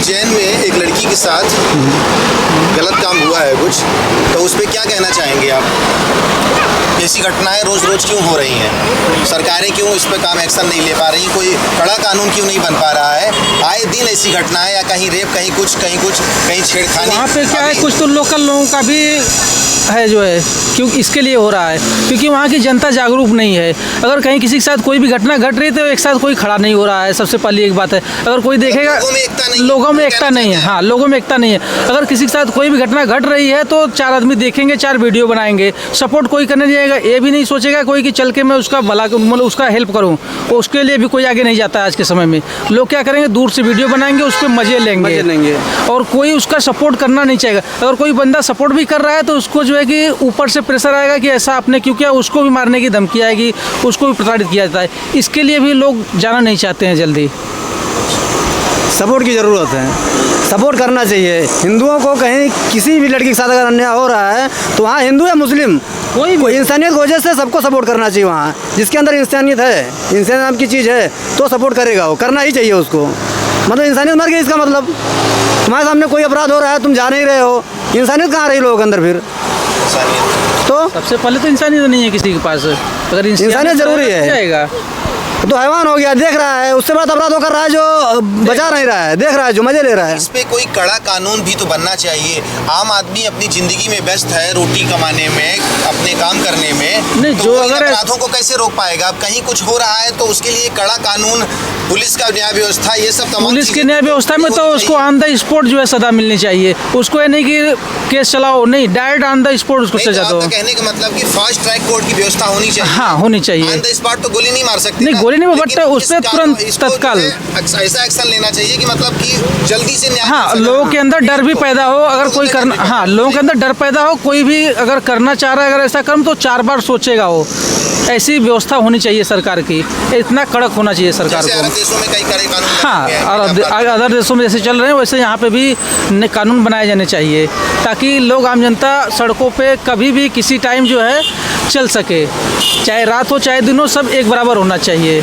उज्जैन में एक लड़की के साथ गलत काम हुआ है कुछ, तो उस पर क्या कहना चाहेंगे आप? ऐसी घटनाएं रोज रोज क्यों हो रही हैं? सरकारें क्यों इस पर काम एक्शन नहीं ले पा रही? कोई कड़ा कानून क्यों नहीं बन पा रहा है? आए दिन ऐसी घटनाएं, या कहीं रेप, कहीं कुछ, कहीं छेड़खानी। वहाँ पे क्या है, कुछ तो लोकल लोगों का भी है जो है, क्यों इसके लिए हो रहा है, क्योंकि वहाँ की जनता जागरूक नहीं है। अगर कहीं किसी के साथ कोई भी घटना घट रही है तो एक साथ कोई खड़ा नहीं हो रहा है। सबसे पहली एक बात है, अगर कोई देखेगा, लोगों में एकता नहीं है। हाँ, लोगों में एकता नहीं है। अगर किसी के साथ कोई भी घटना घट रही है तो 4 आदमी देखेंगे, 4 वीडियो बनाएंगे, सपोर्ट कोई करने नहीं जाएगा। ये भी नहीं सोचेगा कोई कि चल के मैं उसका भला, मतलब उसका हेल्प करूँ, तो उसके लिए भी कोई आगे नहीं जाता है। आज के समय में लोग क्या करेंगे, दूर से वीडियो बनाएंगे, उस पर मजे लेंगे और कोई उसका सपोर्ट करना नहीं चाहेगा। अगर कोई बंदा सपोर्ट भी कर रहा है तो उसको जो है कि ऊपर से प्रेशर आएगा कि ऐसा आपने क्यों किया, उसको भी मारने की धमकी आएगी, उसको भी प्रताड़ित किया जाता है। इसके लिए भी लोग जाना नहीं चाहते हैं जल्दी। सपोर्ट की ज़रूरत है, सपोर्ट करना चाहिए। हिंदुओं को कहीं किसी भी लड़की के साथ अगर अन्याय हो रहा है तो वहाँ हिंदू या मुस्लिम, कोई इंसानियत की वजह से सबको सपोर्ट करना चाहिए। वहाँ जिसके अंदर इंसानियत है, इंसान नाम की चीज़ है, तो सपोर्ट करेगा, वो करना ही चाहिए उसको। मतलब इंसानियत मर गई, इसका मतलब तुम्हारे सामने कोई अपराध हो रहा है, तुम जा नहीं रहे हो, इंसानियत कहाँ रही लोगों के अंदर? फिर तो सबसे पहले तो इंसानियत नहीं है किसी के पास। अगर इंसानियत जरूरी है, जाएगा तो हैवान हो गया, देख रहा है, उससे बड़ा अपराध कर रहा है जो बचा नहीं रहा है, देख रहा है, जो मजे ले रहा है। इस पे कोई कड़ा कानून भी तो बनना चाहिए। आम आदमी अपनी जिंदगी में व्यस्त है, रोटी कमाने में, अपने काम करने में, नहीं, तो जो इन अगर अपराधों को कैसे रोक पाएगा? अब कहीं कुछ हो रहा है तो उसके लिए कड़ा कानून, पुलिस का न्याय व्यवस्था, ये सब तमाम पुलिस की न्याय व्यवस्था में तो उसको ऑन द स्पॉट जो है सजा मिलनी चाहिए। उसको ये नहीं कि केस चलाओ, नहीं, डायरेक्ट ऑन द स्पॉट उसको सजा दो। कहने का मतलब कि फास्ट ट्रैक कोर्ट की व्यवस्था होनी चाहिए। हाँ, होनी चाहिए। ऑन द स्पॉट तो गोली नहीं मार सकते, नहीं, गोली नहीं, बट उस पर तुरंत तत्काल ऐसा एक्शन लेना चाहिए कि मतलब कि जल्दी से न्याय। हाँ, लोगों के अंदर डर भी पैदा हो, अगर कोई करना, हाँ, लोगों के अंदर डर पैदा हो, कोई भी अगर करना चाह रहा है अगर ऐसा कर्म तो 4 बार सोचेगा वो। ऐसी व्यवस्था होनी चाहिए सरकार की, इतना कड़क होना चाहिए सरकार को। अरब देशों में कई कड़े कानून, हाँ, और अदर देशों में जैसे चल रहे हैं वैसे यहाँ पे भी कानून बनाए जाने चाहिए, ताकि लोग, आम जनता सड़कों पे कभी भी किसी टाइम जो है चल सके, चाहे रात हो चाहे दिन हो, सब एक बराबर होना चाहिए।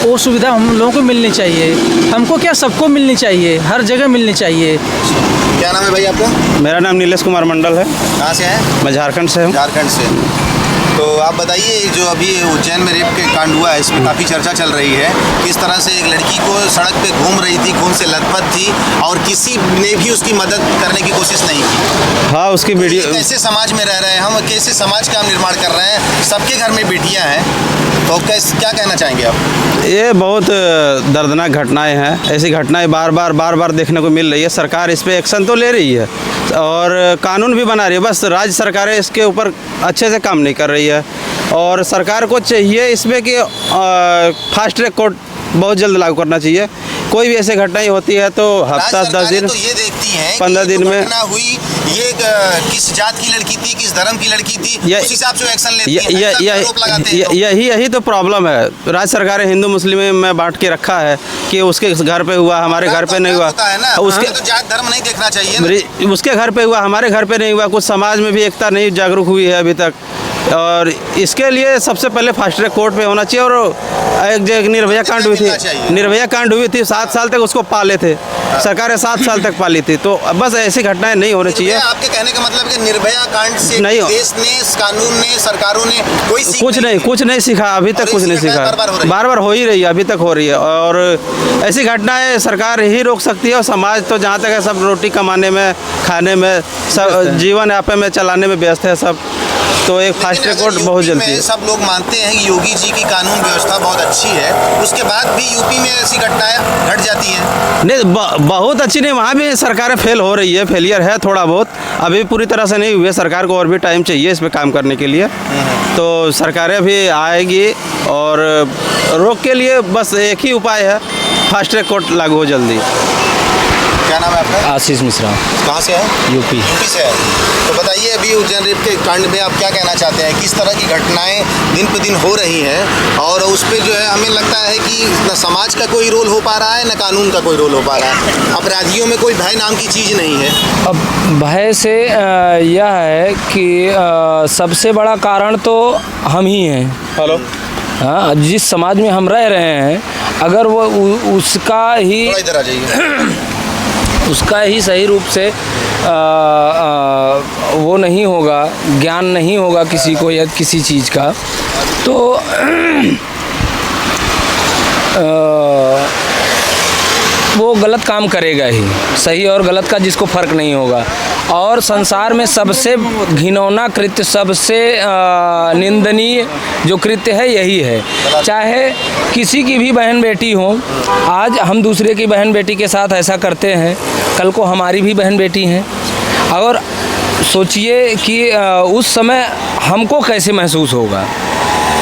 वो सुविधा हम लोगों को मिलनी चाहिए। हमको क्या, सबको मिलनी चाहिए, हर जगह मिलनी चाहिए। क्या नाम है भाई आपका? मेरा नाम नीलेश कुमार मंडल है। कहाँ से हैं? मैं झारखंड से हूँ। झारखंड से। तो आप बताइए, जो अभी उज्जैन में रेप के कांड हुआ है, इसमें काफ़ी चर्चा चल रही है। किस तरह से एक लड़की को सड़क पे घूम रही थी, खून से लथपथ थी, और किसी ने भी उसकी मदद करने की कोशिश नहीं की। हाँ, उसकी वीडियो। कैसे समाज में रह रहे हैं हम, कैसे समाज का हम निर्माण कर रहे हैं? सबके घर में बेटियां हैं, तो क्या कहना चाहेंगे आप? ये बहुत दर्दनाक घटनाएं हैं। ऐसी घटनाएं बार बार देखने को मिल रही है। सरकार इस पर एक्शन तो ले रही है और कानून भी बना रही है, बस राज्य सरकारें इसके ऊपर अच्छे से काम नहीं कर रही है। और सरकार को चाहिए इसमें कि फास्ट ट्रैक कोर्ट बहुत जल्द लागू करना चाहिए। कोई भी ऐसी घटनाएं होती है तो हफ्ता 10 दिन, तो ये देखती हैं 15 दिन में घटना हुई, ये किस जात की लड़की थी, किस धर्म की लड़की थी, उस हिसाब से एक्शन लेती हैं। यही तो प्रॉब्लम है। राज्य सरकारें हिंदू मुस्लिम में बांट के रखा है कि उसके घर पे हुआ, हमारे घर पे नहीं हुआ। उसके तो जात धर्म नहीं देखना चाहिए। उसके घर पे हुआ, हमारे घर पे नहीं हुआ। कुछ समाज में भी एकता नहीं जागरूक हुई है अभी तक, और इसके लिए सबसे पहले फास्ट ट्रैक कोर्ट पे होना चाहिए। और एक जगह निर्भया कांड हुई थी, 7 साल तक उसको पाले थे, सरकारें 7 साल तक पाली थी। तो बस ऐसी घटनाएं नहीं होनी चाहिए। आपके कहने का मतलब कि निर्भया कांड से नहीं, देश ने, कानून ने, सरकारों ने कुछ नहीं सीखा अभी तक, कुछ नहीं सीखा। बार हो ही रही है, अभी तक हो रही है। और ऐसी घटनाएं सरकार ही रोक सकती है। और समाज तो जहाँ तक है सब रोटी कमाने में, खाने में, सब जीवन यापन में चलाने में व्यस्त है सब। तो एक फास्ट ट्रैक कोर्ट बहुत जल्दी। सब लोग मानते हैं कि योगी जी की कानून व्यवस्था बहुत अच्छी है, उसके बाद भी यूपी में ऐसी घटनाएं घट जाती हैं। नहीं, बहुत अच्छी नहीं, वहाँ भी सरकारें फेल हो रही है, फेलियर है थोड़ा बहुत, अभी पूरी तरह से नहीं हुई है। सरकार को और भी टाइम चाहिए इस पर काम करने के लिए। तो सरकारें भी आएगी और रोक के लिए बस एक ही उपाय है, फास्ट ट्रैक कोर्ट लागू हो जल्दी। क्या नाम है आपका? आशीष मिश्रा। कहाँ से है? यूपी से है। तो बताइए, अभी उज्जैन रेप के कांड में आप क्या कहना चाहते हैं? किस तरह की घटनाएं दिन पे दिन हो रही हैं, और उस पर जो है हमें लगता है कि न समाज का कोई रोल हो पा रहा है, न कानून का कोई रोल हो पा रहा है। अपराधियों में कोई भय नाम की चीज़ नहीं है। अब भय से यह है कि सबसे बड़ा कारण तो हम ही हैं। हेलो। हाँ, जिस समाज में हम रह रहे हैं, अगर वो उसका ही इधर आ जाइए। उसका ही सही रूप से वो नहीं होगा, ज्ञान नहीं होगा किसी को या किसी चीज़ का, तो वो गलत काम करेगा ही। सही और गलत का जिसको फ़र्क नहीं होगा। और संसार में सबसे घिनौना कृत्य, सबसे निंदनीय जो कृत्य है यही है। चाहे किसी की भी बहन बेटी हो, आज हम दूसरे की बहन बेटी के साथ ऐसा करते हैं, कल को हमारी भी बहन बेटी हैं। और सोचिए कि उस समय हमको कैसे महसूस होगा।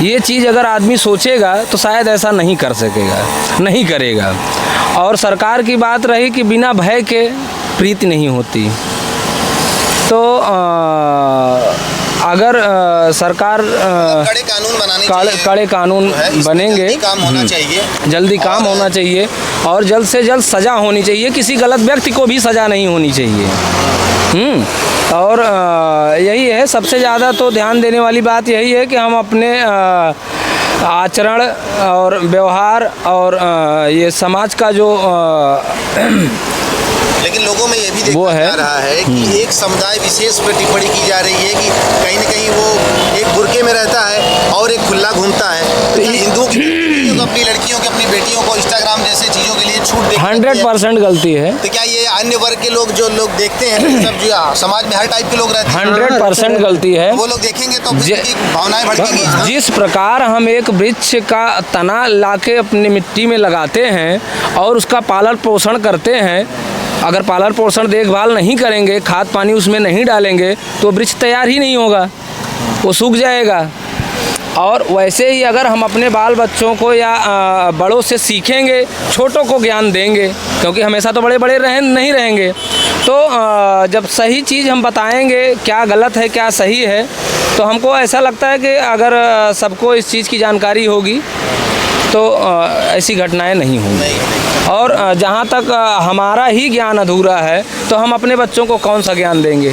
ये चीज़ अगर आदमी सोचेगा तो शायद ऐसा नहीं कर सकेगा, नहीं करेगा। और सरकार की बात रही कि बिना भय के प्रीति नहीं होती, तो अगर सरकार कड़े कानून बनाने चाहिए, कड़े कानून बनेंगे, जल्दी काम होना चाहिए, जल्दी काम होना चाहिए और जल्द से जल्द सज़ा होनी चाहिए। किसी गलत व्यक्ति को भी सज़ा नहीं होनी चाहिए। और यही है सबसे ज़्यादा तो ध्यान देने वाली बात यही है कि हम अपने आचरण और व्यवहार और ये समाज का जो लेकिन लोगों में ये भी देखा जा रहा है कि एक समुदाय विशेष पर टिप्पणी की जा रही है कि कहीं न कहीं वो एक बुर्के में रहता है और एक खुला घूमता है। तो हिंदुओं की अपनी लड़कियों की, अपनी बेटियों को इंस्टाग्राम जैसे चीज़ों के लिए छूट देते हैं। 100% गलती है। तो क्या ये अन्य वर्ग के लोग जो लोग देखते हैं, सब जो समाज में हर टाइप के लोग रहते हैं, 100% गलती है। वो लोग देखेंगे तो भावनाएं भड़केंगी। जिस प्रकार हम एक वृक्ष का तना लाके अपनी मिट्टी में लगाते हैं और उसका पालन पोषण करते हैं, अगर पालन पोषण देखभाल नहीं करेंगे, खाद पानी उसमें नहीं डालेंगे तो वृक्ष तैयार ही नहीं होगा, वो सूख जाएगा। और वैसे ही अगर हम अपने बाल बच्चों को या बड़ों से सीखेंगे, छोटों को ज्ञान देंगे, क्योंकि हमेशा तो बड़े बड़े नहीं रहेंगे, तो जब सही चीज़ हम बताएंगे क्या गलत है क्या सही है, तो हमको ऐसा लगता है कि अगर सबको इस चीज़ की जानकारी होगी तो ऐसी घटनाएं नहीं होंगी। और जहाँ तक हमारा ही ज्ञान अधूरा है तो हम अपने बच्चों को कौन सा ज्ञान देंगे।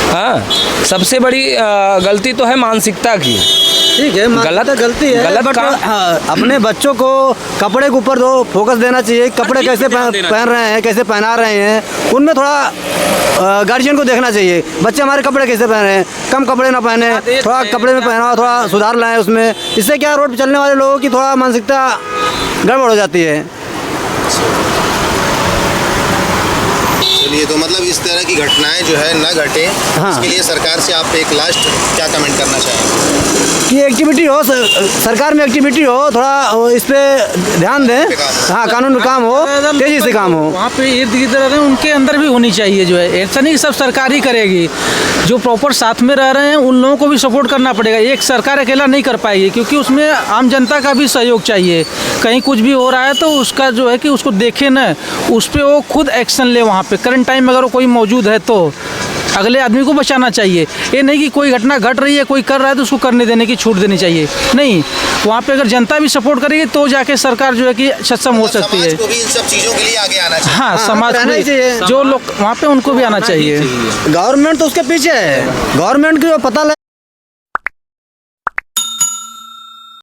हाँ, सबसे बड़ी गलती तो है मानसिकता की। ठीक है, गलती है, गलत काम। हाँ, अपने बच्चों को कपड़े के ऊपर दो फोकस देना चाहिए। कपड़े कैसे पहन रहे हैं, कैसे पहना रहे हैं, उनमें थोड़ा गार्जियन को देखना चाहिए। बच्चे हमारे कपड़े कैसे पहन रहे हैं, कम कपड़े ना पहने, थोड़ा कपड़े में पहना थोड़ा सुधार लाएं उसमें। इससे क्या, रोड पर चलने वाले लोगों की थोड़ा मानसिकता गड़बड़ हो जाती है। चलिए, तो मतलब इस तरह की घटनाएं जो है न घटे, इसके लिए सरकार से आप एक लास्ट क्या कमेंट करना चाहेंगे? कि एक्टिविटी हो, सरकार में एक्टिविटी हो, थोड़ा इस पे ध्यान दें। हाँ, कानून में काम हो, तेजी से काम हो। वहाँ पे इर्द गिर्द रह रहे हैं उनके अंदर भी होनी चाहिए जो है। ऐसा नहीं सब सरकार ही करेगी, जो प्रॉपर साथ में रह रहे हैं उन लोगों को भी सपोर्ट करना पड़ेगा। एक सरकार अकेला नहीं कर पाएगी, क्योंकि उसमें आम जनता का भी सहयोग चाहिए। कहीं कुछ भी हो रहा है तो उसका जो है कि उसको देखे न, उस पर वो खुद एक्शन ले। वहाँ पे करंट टाइम में अगर कोई मौजूद है तो अगले आदमी को बचाना चाहिए। ये नहीं कि कोई घटना घट रही है, कोई कर रहा है तो उसको करने देने की छूट देनी चाहिए। नहीं, वहाँ पे अगर जनता भी सपोर्ट करेगी तो जाके सरकार जो है कि सक्षम हो सकती है। समाज को भी इन सब चीज़ों के लिए आगे आना चाहिए। हाँ, समाज को जो लोग वहाँ पे उनको भी आना चाहिए। गवर्नमेंट तो उसके पीछे है, गवर्नमेंट को पता